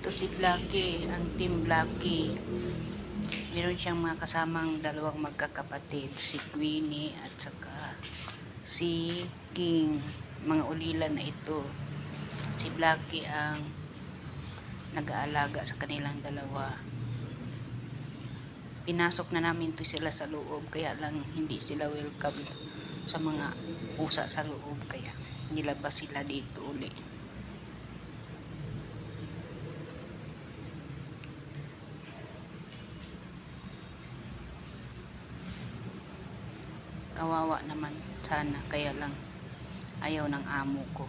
Ito si Blackie, ang team Blackie. Meron siyang mga kasamang dalawang magkakapatid, si Queenie at saka si King. Mga ulila na ito. Si Blackie ang nag-aalaga sa kanilang dalawa. Pinasok na namin to sila sa loob, kaya lang hindi sila welcome sa mga pusa sa loob, kaya nilabas sila dito uli. Kawawa naman sana, kaya lang ayaw ng amo ko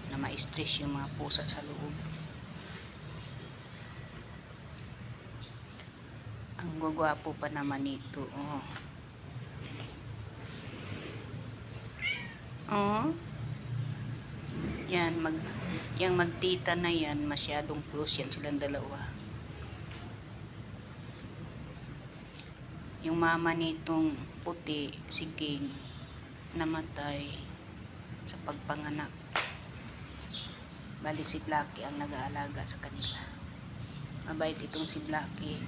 na ma-stress yung mga pusa sa loob. Ang gwapo pa naman ito. Oh. Oh. Yan, yung magtita na yan, masyadong close yan silang dalawa. Yung mama nitong puti, si King, namatay sa pagpanganak. Bali si Blackie ang nag-aalaga sa kanila. Mabait itong si Blackie.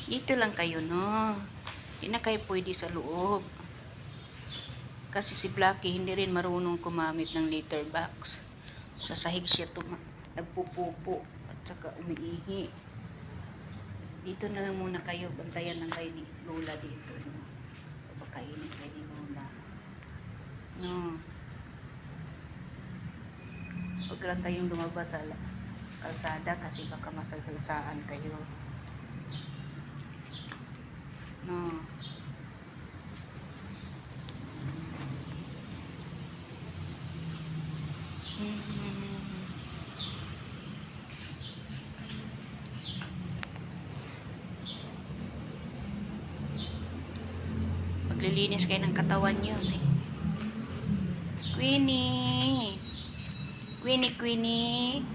Dito lang kayo, no? Hindi na kayo pwede sa loob. Kasi si Blackie hindi rin marunong kumamit ng litter box. Sa sahig siya nagpupupo at saka umiihi. Dito na lang muna kayo. Bantayan lang kayo ni Lola dito. No? Pakainin kayo ni Lola. No. Huwag lang kayong lumabas sa kalsada kasi baka masagasaan kayo. No. Maglilinis kayo ng katawan niyo. Queenie! Queenie, Queenie!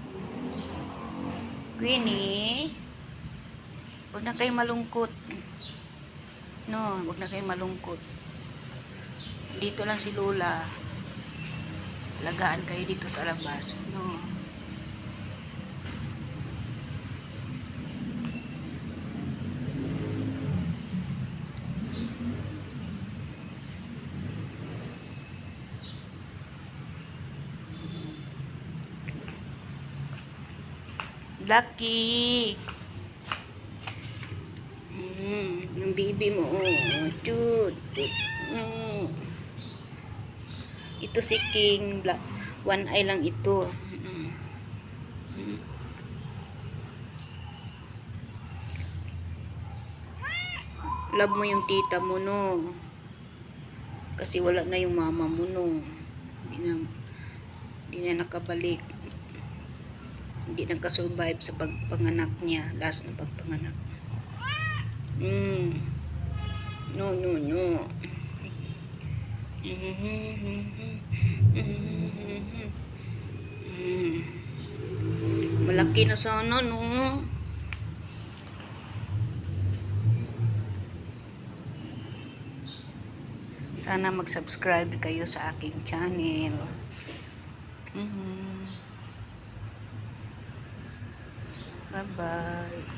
Queenie! Huwag na kayo malungkot. No, huwag na kayo malungkot. Dito lang si Lola. Lagaan kayo dito sa labas. No. Lucky! Yung baby mo. Tut. Ito si King. One eye lang ito. Love mo yung tita mo, no? Kasi wala na yung mama mo, no? Hindi na nakabalik. Hindi nakasurvive sa pagpanganak niya. Last na pagpanganak. No, no, no. Malaki na sana, no? Sana mag-subscribe kayo sa aking channel. Bye-bye.